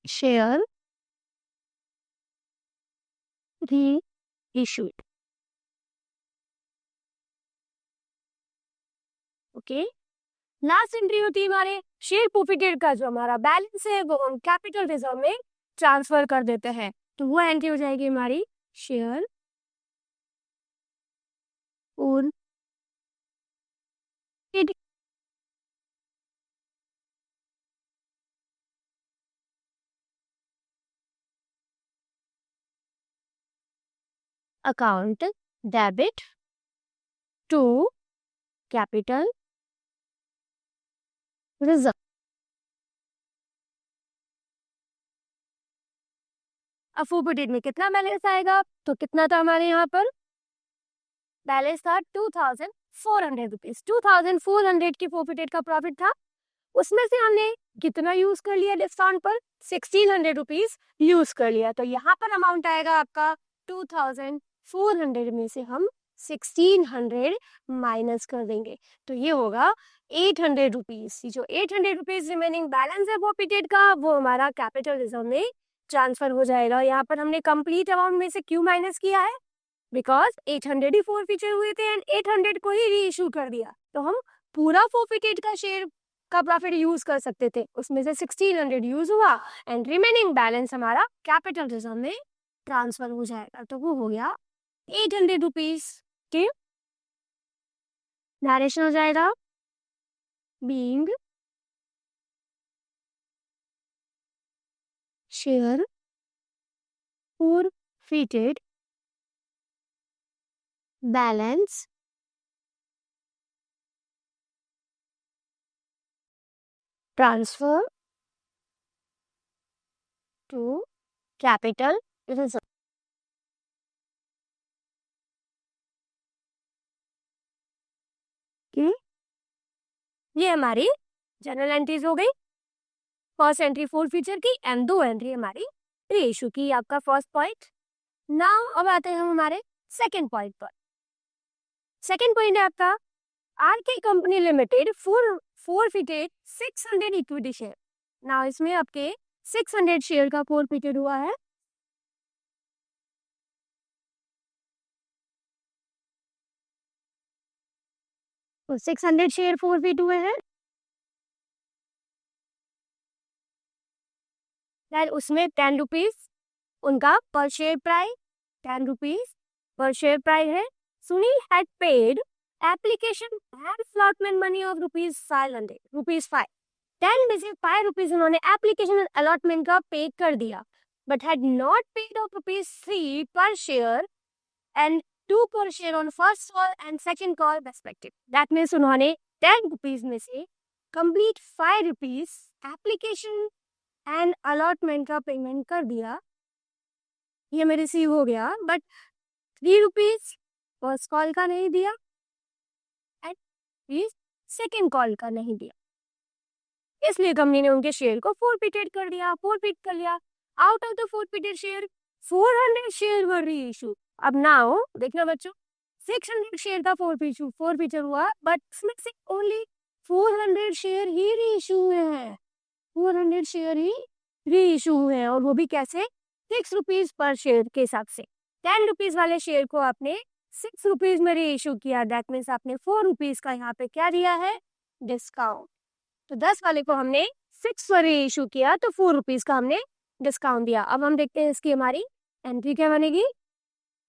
share reissued। Okay, last entry होती है हमारे शेयर फोरफिटेड का, जो हमारा बैलेंस है वो हम कैपिटल रिजर्व में ट्रांसफर कर देते हैं। तो वो एंट्री हो जाएगी हमारी share forfeited account debit to capital reserve. अब फोरफिटेड में कितना बैलेंस आएगा, तो कितना था हमारे यहाँ पर बैलेंस था 2400 रुपीज। 2400 की फोरफिटेड का प्रॉफिट था, उसमें से हमने कितना यूज कर लिया डिस्काउंट पर, 1600 रुपीज यूज कर लिया। तो यहाँ पर अमाउंट आएगा आपका 2400 में से हम 1600 माइनस कर देंगे, तो ये होगा 800 रुपीज। जो 800 रुपीज रिमेनिंग बैलेंस है फोरफिटेड का, वो हमारा कैपिटल रिजर्व में ट्रांसफर हो जाएगा। यहाँ पर हमने कंप्लीट अमाउंट में से क्यों माइनस किया है, बिकॉज 800 ही फोरफिचर हुए थे एंड 800 को ही री इशू कर दिया, तो हम पूरा फोरफिटेड का शेयर का प्रॉफिट यूज कर सकते थे, उसमें से 1600 यूज हुआ एंड रिमेनिंग बैलेंस हमारा कैपिटल रिजर्व में ट्रांसफर हो जाएगा। तो वो हो गया 800 रुपीज के। नरेशन हो जाएगा, being share forfeited balance transfer to capital reserve. ये हमारी जनरल एंट्रीज हो गई। फर्स्ट एंट्री फोर फीचर की एंड दो एंट्री हमारी री इशू की, आपका फर्स्ट पॉइंट। नाउ अब आते हैं हम हमारे सेकंड पॉइंट पर। सेकंड पॉइंट है आपका RK company limited forfeited 600 equity share. Now इसमें आपके 600 शेयर का फोरफिटेड हुआ है। तो 600 शेयर फोरफिट हुए हैं। देन उसमें 10 रुपीज उनका पर शेयर प्राइस, 10 रुपीज पर शेयर प्राइस है। Sunil had paid application and allotment money of ₹500 ₹5 10 में से 5 रुपीज उन्होंने एप्लीकेशन अलॉटमेंट का पे कर दिया, but had not paid of ₹3 पर शेयर एंड 2 पर share on first call and second call respective. That means उन्होंने 10 रुपीज में से complete 5 rupees application and allotment का पेमेंट कर दिया, ये में रिसीव हो गया, बट 3 रुपीज फर्स्ट कॉल का नहीं दिया एंड रुपीज सेकेंड कॉल का नहीं दिया, इसलिए कंपनी ने उनके शेयर को फोरफिटेड कर दिया, फोरफिट कर लिया। Out of the forfeited share 400 share वर री इशू। अब नाउ देखना बच्चों, 600 शेयर का फोरफिटर हुआ, बट इसमें से ओनली 400 शेयर ही री इशू हुए हैं, 400 शेयर ही री इशू हुए हैं, और वो भी कैसे, 6 रुपीज पर शेयर के हिसाब से। 10 रुपीज वाले शेयर को आपने 6 रुपीज में री इशू किया, दैट मीन्स आपने 4 रुपीज का यहाँ पे क्या दिया है, डिस्काउंट। तो 10 वाले को हमने 6 पर री इशू किया, तो 4 रुपीज का हमने डिस्काउंट दिया। अब हम देखते हैं इसकी हमारी एंट्री क्या बनेगी।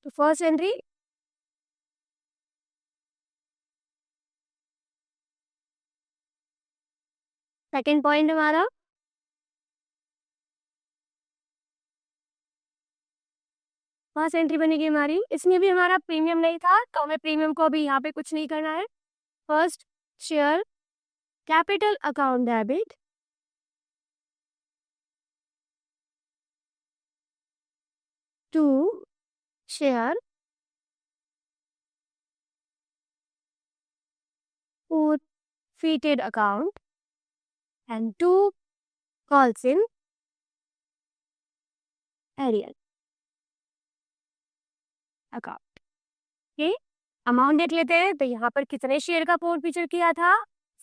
तो फर्स्ट एंट्री सेकेंड पॉइंट हमारा फर्स्ट एंट्री बनेगी हमारी, इसमें भी हमारा प्रीमियम नहीं था, तो हमें प्रीमियम को अभी यहाँ पे कुछ नहीं करना है। First share capital account debit to share forfeited account and 2 calls in Ariel account के अमाउंट देख लेते हैं। तो यहाँ पर कितने शेयर का फोरफिचर किया था,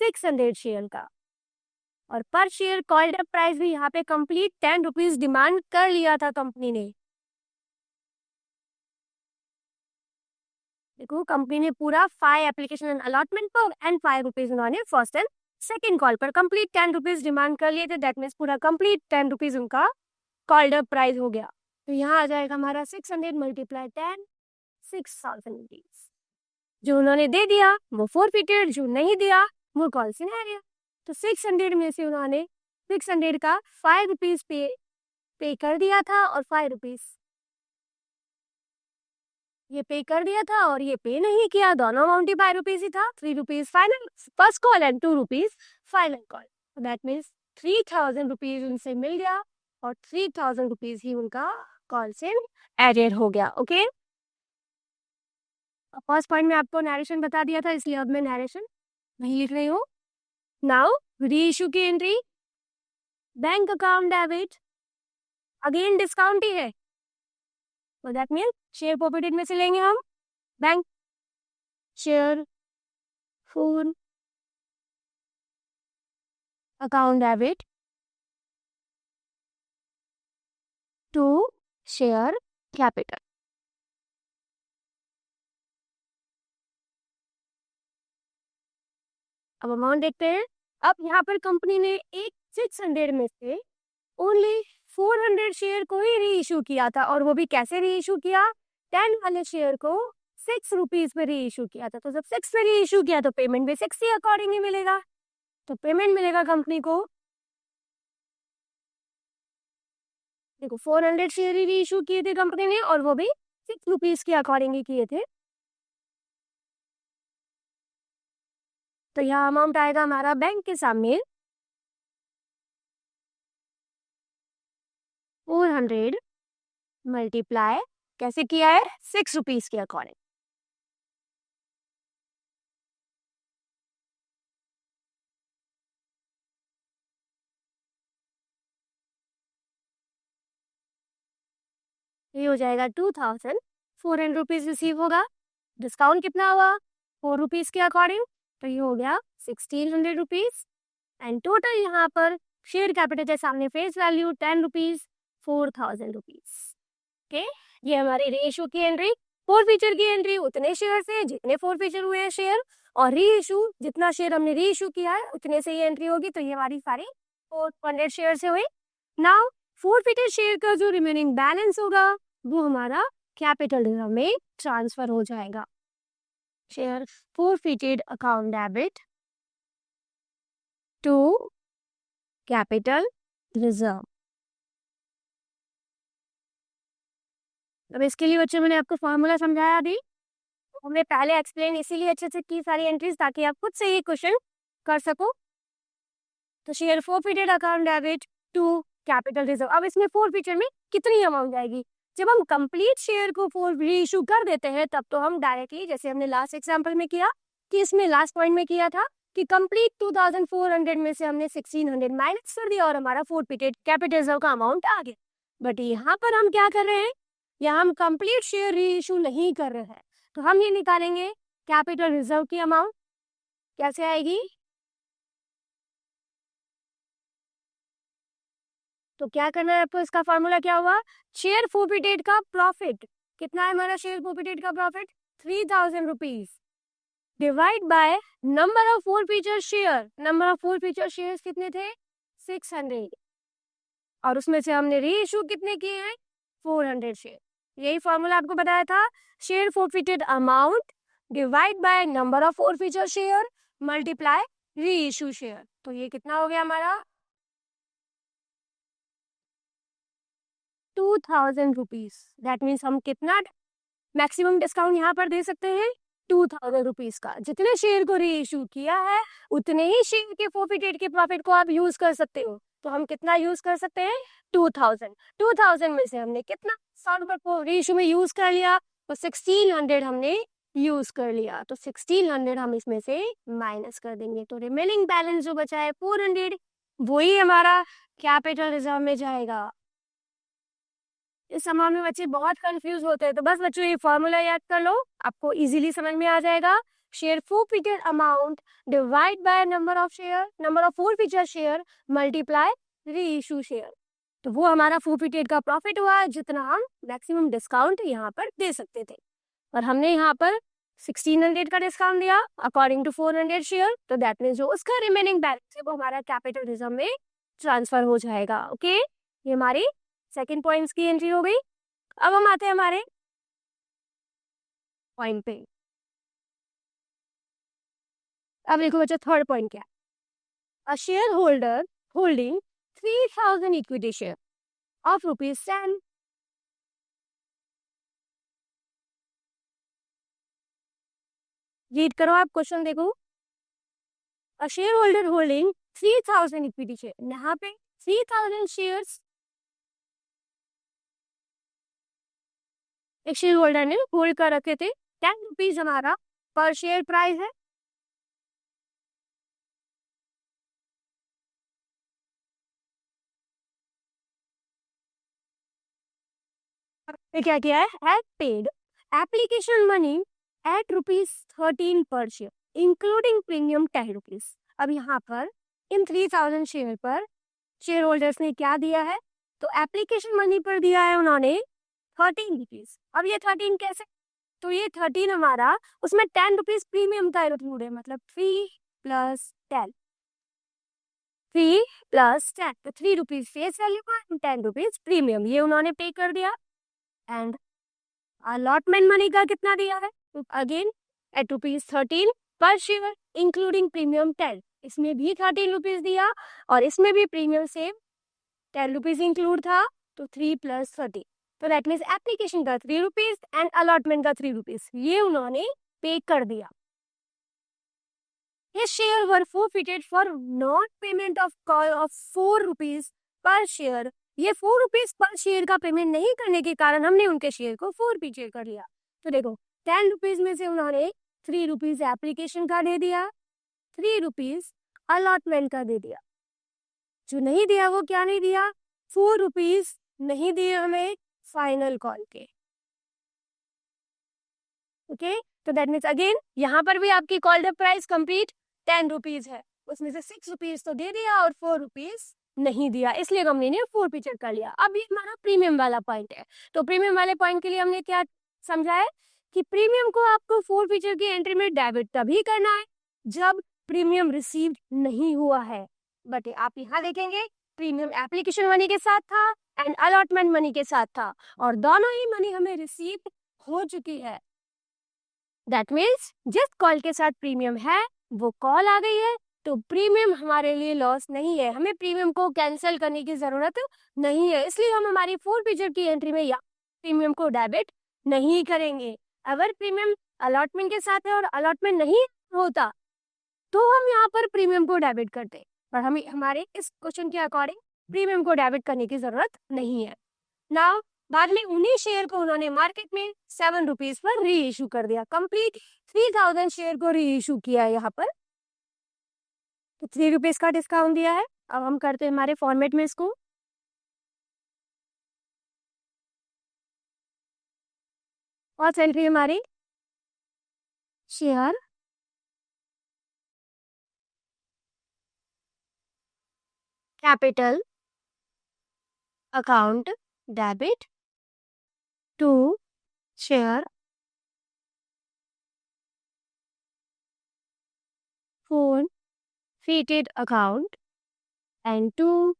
600 शेयर का, और पर शेयर कॉल्ड अप प्राइस भी यहाँ पे कंप्लीट 10 रुपीज डिमांड कर लिया था कंपनी ने। देखो कंपनी ने पूरा 5 एप्लीकेशन अलॉटमेंट पर एंड 5 रुपीज उन्होंने फर्स्ट एंड सेकंड कॉल पर कंप्लीट 10 रुपीज डिमांड कर लिए थे, दैट मीन्स पूरा कंप्लीट 10 रुपीज उनका कॉल्ड अप प्राइस हो गया। तो यहाँ आ जाएगा हमारा 600 मल्टीप्लाई 10, 6000 रुपीज। जो उन्होंने दे दिया वो फोरफिटेड, जो नहीं दिया वो कॉल इन एरिया। तो 600 में से उन्होंने 600 का 5 रुपीज पे कर दिया था, और 5 रुपीज ये पे कर दिया था, और ये पे नहीं किया, दोनों अमाउंट ही 5 रुपीज ही था। 3 rupees final first call and 2 rupees final call, that means 3000 rupees उनसे मिल गया, और 3000 रुपीज ही उनका कॉल से एडेड हो गया। ओके, फर्स्ट पॉइंट में आपको नरेशन बता दिया था, इसलिए अब मैं नरेशन नहीं लिख रही हूँ। नाउ री इशू की entry, bank account debit, again discount ही है, तो दैट मीन्स शेयर प्रॉफिटेड में से लेंगे हम bank share phone account debit to share capital. अब अमाउंट देखते हैं। अब यहाँ पर कंपनी ने एक 600 में से ओनली 400 शेयर को ही री इशू किया था, और वो भी कैसे री इशू किया, 10 वाले शेयर को 6 रुपीज पे री इशू किया था। तो जब 6 पे री इशू किया तो पेमेंट भी 6 के अकॉर्डिंग ही मिलेगा, तो पेमेंट मिलेगा कंपनी को, देखो 400 शेयर ही री इशू किए थे कंपनी ने, और वो भी 6 रुपीज के अकॉर्डिंग ही किए थे। तो यहाँ अमाउंट आएगा हमारा बैंक के सामने 400 मल्टीप्लाई कैसे किया है, 6 रुपीज के अकॉर्डिंग। ये हो जाएगा 2400 रुपीज रिसीव होगा। डिस्काउंट कितना हुआ, 4 रुपीज के अकॉर्डिंग, तो ये हो गया 1600 रुपीज। एंड टोटल यहाँ पर शेयर कैपिटल है सामने, face value 10 rupees, 4000 rupees. Okay, ये हमारी रीइशू की एंट्री। फोर फीचर की एंट्री उतने शेयर से जितने फोर फीचर हुए हैं शेयर, और रीइशू जितना शेयर हमने रीइशू किया है उतने से ये एंट्री होगी। तो ये हमारी सारी 400 शेयर से हुई। नाउ फोर फीचर शेयर का जो रिमेनिंग बैलेंस होगा वो हमारा कैपिटल रिजर्व में ट्रांसफर हो जाएगा। Share forfeited account debit to capital reserve. अब इसके लिए बच्चों मैंने आपको फॉर्मूला समझाया दी, हमने पहले एक्सप्लेन इसीलिए अच्छे से की सारी एंट्रीज ताकि आप खुद से ये क्वेश्चन कर सको। तो share forfeited account debit to capital reserve. अब इसमें फोर फीचर में कितनी अमाउंट जाएगी, जब हम कंप्लीट शेयर को फोर रीइशू कर देते हैं तब तो हम डायरेक्टली, जैसे हमने लास्ट एग्जांपल में किया कि इसमें लास्ट पॉइंट में किया था कि कंप्लीट 2400 में से हमने 1600 माइनस कर दिया और हमारा फोर फीटेड कैपिटल रिजर्व का अमाउंट आ गया। बट यहाँ पर हम क्या कर रहे हैं, यहाँ हम कंप्लीट शेयर रीइशू नहीं कर रहे हैं, तो हम ये निकालेंगे कैपिटल रिजर्व की अमाउंट। कैसे आएगी, तो क्या करना है आपको, इसका फॉर्मूला क्या हुआ, शेयर फोरफिटेड का प्रॉफिट कितना है हमारा, शेयर फोरफिटेड का profit 3000 rupees divide by number of forfeiture share. Number of forfeiture share कितने थे, 600, और उसमें से हमने रीइशू कितने किए हैं, 400 शेयर। यही फॉर्मूला आपको बताया था, share forfeited amount divide by number of forfeiture share multiply reissue share. तो ये कितना हो गया हमारा 2000 रुपीज। दैट मीन्स हम कितना मैक्सिमम डिस्काउंट यहाँ पर दे सकते हैं, 2000 रुपीज का। जितने शेयर को रीइशू किया है उतने ही शेयर के फोरफिटेड के प्रॉफिट को आप यूज कर सकते हो। तो हम कितना यूज कर सकते हैं, 2000। 2000 में से हमने कितना 100 रुपए को रीइशू में यूज कर लिया, तो 1600 हमने यूज कर लिया, तो 1600 हम इसमें से माइनस कर देंगे। तो रिमेनिंग बैलेंस जो बचा है 400, वही हमारा कैपिटल रिजर्व में जाएगा। इस अमाउंट में बच्चे बहुत कंफ्यूज होते हैं, तो बस बच्चों ये फॉर्मूला याद कर लो, आपको इजीली समझ में आ जाएगा। Share forfeited amount divide by number of share, number of forfeiture share multiply reissue share. तो वो हमारा फोरफिटेड का प्रॉफिट हुआ जितना हम मैक्सिमम डिस्काउंट यहाँ पर दे सकते थे, और हमने यहाँ पर 1600 का डिस्काउंट दिया अकॉर्डिंग टू 400 शेयर। तो दैट मीन्स जो उसका रिमेनिंग बैलेंस है वो हमारा कैपिटल रिजर्व में ट्रांसफर हो जाएगा। ओके, ये हमारी सेकेंड पॉइंट्स की एंट्री हो गई। अब हम आते हैं हमारे पॉइंट पे। अब देखो बच्चा थर्ड पॉइंट क्या है, a share holder holding 3000 equity share of ₹10। Read करो आप क्वेश्चन, देखो a share holder holding 3000 equity share, यहाँ पे 3000 शेयर्स एक शेयर होल्डर ने होल्ड कर रखे थे। 10 रुपीज हमारा पर शेयर प्राइस है। पे क्या किया है, had paid application money at ₹13 पर शेयर इंक्लूडिंग प्रीमियम 10 रुपीज। अब यहाँ पर इन 3000 शेयर पर शेयर होल्डर्स ने क्या दिया है, तो एप्लीकेशन मनी पर दिया है उन्होंने 13 रुपीज। अब ये 13 कैसे, तो ये 13 हमारा उसमें 10 रुपीज प्रीमियम का इंक्लूड है, मतलब 3 + 10, 3 + 10, तो 3 रुपीज फेस वैल्यू का, 10 रुपीज प्रीमियम, ये उन्होंने पे कर दिया। एंड अलॉटमेंट मनी का कितना दिया है, तो अगेन एट ₹13 पर शेयर इंक्लूडिंग प्रीमियम 10, इसमें भी 13 रुपीज दिया और इसमें भी प्रीमियम सेम 10 रुपीज इंक्लूड था, तो 3 + 30, तो दैट मीन्स एप्लीकेशन का 3 रुपीज एंड अलॉटमेंट का 3 रुपीज, ये उन्होंने पे कर दिया। His share were forfeited for non-payment of call of 4 rupees per share ये 4 रुपीज पर शेयर का पेमेंट नहीं करने के कारण हमने उनके शेयर को 4 फीचर कर लिया। तो देखो 10 रुपीज में से उन्होंने 3 रुपीज एप्लीकेशन का दे दिया, 3 रुपीज अलॉटमेंट का दे दिया। जो नहीं दिया वो क्या नहीं दिया, 4 रुपीज नहीं दिए हमें फाइनल कॉल के। ओके, तो दैट मीन्स अगेन यहाँ पर भी आपकी call the price complete 10 rupees है, उसमें से 6 रुपीज तो दे दिया और 4 रुपीज नहीं दिया, इसलिए कंपनी ने 4 फीचर कर लिया। अब ये हमारा प्रीमियम वाला पॉइंट है। तो प्रीमियम वाले पॉइंट के लिए हमने क्या समझा है कि प्रीमियम को आपको 4 फीचर की एंट्री में डेबिट तभी करना है जब प्रीमियम रिसीव्ड नहीं हुआ है। बट आप यहाँ देखेंगे प्रीमियम एप्लीकेशन मनी के साथ था एंड अलॉटमेंट मनी के साथ था, और दोनों ही मनी हमें रिसीव हो चुकी है। दैट मीन्स जिस कॉल के साथ प्रीमियम है वो कॉल आ गई है, तो प्रीमियम हमारे लिए लॉस नहीं है, हमें प्रीमियम को कैंसिल करने की जरूरत नहीं है, इसलिए हम हमारी 4 फीचर की एंट्री में या प्रीमियम को डेबिट नहीं करेंगे। अगर प्रीमियम अलॉटमेंट के साथ है और अलॉटमेंट नहीं होता तो हम यहाँ पर प्रीमियम को डेबिट करते, पर हमें हमारे इस क्वेश्चन के अकॉर्डिंग प्रीमियम को डेबिट करने की जरूरत नहीं है। नाउ बाद में उन्हीं शेयर को उन्होंने मार्केट में 7 रुपीज पर री इशू कर दिया, कंप्लीट 3000 शेयर को री इशू किया है यहाँ पर, तो 3 रुपीज का डिस्काउंट दिया है। अब हम करते हैं हमारे फॉर्मेट में इसको, और एंट्री हमारी share capital account debit to share forfeited account and 2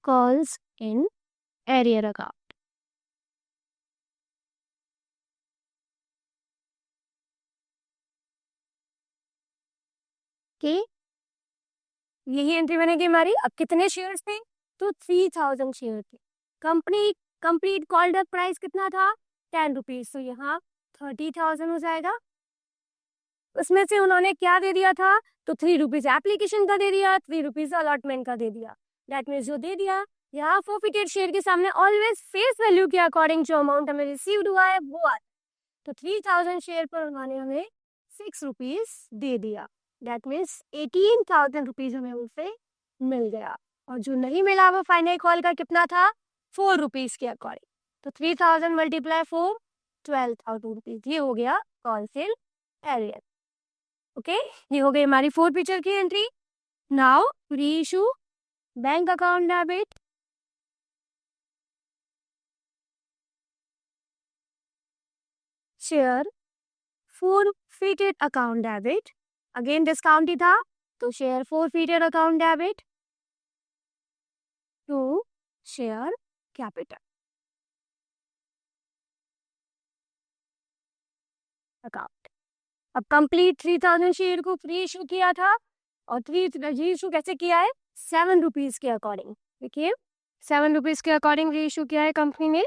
calls in arrear account. Okay, यही एंट्री बनेगी हमारी। अब कितने शेयर्स थे, तो 3000 शेयर थे। Company complete call the price कितना था, 10 रुपीज, तो यहाँ 30,000 हो जाएगा। उसमें से उन्होंने क्या दे दिया था, तो 3 रुपीज एप्लीकेशन का दे दिया, 3 रुपीज अलॉटमेंट का दे दिया। दैट मीन्स जो दे दिया यहाँ फोरफिटेड शेयर के सामने ऑलवेज फेस वैल्यू के अकॉर्डिंग जो अमाउंट हमें रिसीव्ड हुआ है वो आता। तो 3000 शेयर पर उन्होंने हमें 6 रुपीज दे दिया। दैट मीन्स 18,000 रुपीज हमें उनसे मिल गया, और जो नहीं मिला वो फाइनल कॉल का कितना था, 4 रुपीज के अकॉर्डिंग। तो 3000 मल्टीप्लाई 4, 12,000 रुपीज, ये हो गया कॉल सेल एरियर। ओके, ये हो गई हमारी 4 फीचर की entry. Now reissue bank account debit share forfeited account debit, again discount ही था तो share forfeited account debit to share capital account. अब कंप्लीट 3000 शेयर को फ्री इशू किया था, और री इशू कैसे किया है, 7 रुपीज के अकॉर्डिंग। देखिए 7 रुपीज के अकॉर्डिंग री इशू किया है कंपनी ने।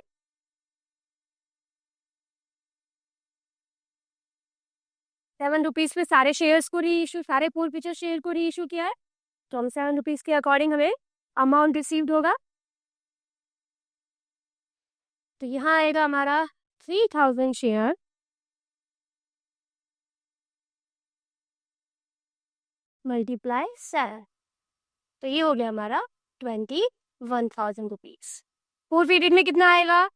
7 रुपीज पे सारे शेयर्स को री इशू, सारे 4 फीचर शेयर को री इशू किया है, तो हम 7 रुपीज के अकॉर्डिंग हमें अमाउंट रिसीव्ड होगा। तो यहाँ आएगा हमारा 3000 शेयर मल्टीप्लाई 7, तो ये हो गया हमारा 21,000 रुपीज। 4 फीटेड में कितना आएगा,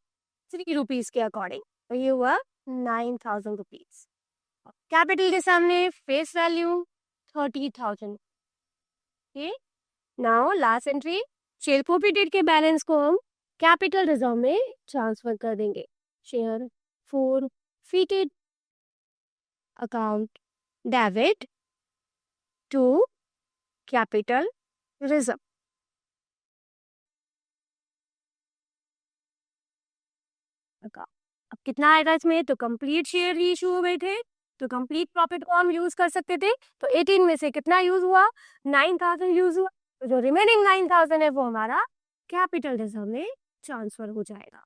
3 रुपीज के अकॉर्डिंग, तो ये हुआ 9,000 रुपीज। कैपिटल के सामने face value 30,000। Now last entry, share forfeited के बैलेंस को हम कैपिटल रिजर्व में ट्रांसफर कर देंगे। Share forfeited account debit to capital reserve. अब कितना आएगा इसमें, तो कंप्लीट शेयर इशू हो गए थे, तो कंप्लीट प्रॉफिट को हम यूज कर सकते थे, तो 18 में से कितना यूज हुआ, 9,000 यूज हुआ, तो जो रिमेनिंग 9,000 है वो हमारा कैपिटल रिजर्व में ट्रांसफर हो जाएगा।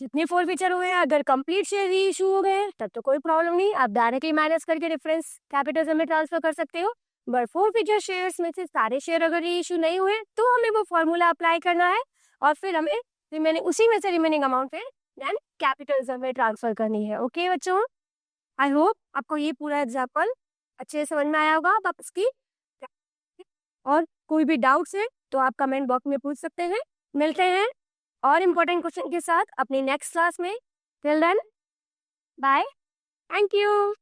जितने 4 फीचर हुए हैं, अगर कंप्लीट शेयर इशू हो गए तब तो कोई प्रॉब्लम नहीं, आप डायरेक्टली माइनस करके डिफरेंस कैपिटल रिजर्व में ट्रांसफर कर सकते हो। बट फोरफिटर शेयर्स में से सारे शेयर अगर ये इशू नहीं हुए तो हमें वो फॉर्मूला अप्लाई करना है और फिर हमें रिमेनिंग उसी में से रिमेनिंग अमाउंट फिर देन कैपिटल में ट्रांसफर करनी है। ओके बच्चों, आई होप आपको ये पूरा एग्जाम्पल अच्छे से समझ में आया होगा। आप इसकी और कोई भी डाउट्स है तो आप कमेंट बॉक्स में पूछ सकते हैं। मिलते हैं और इम्पोर्टेंट क्वेश्चन के साथ अपनी नेक्स्ट क्लास में। Till then bye, thank you.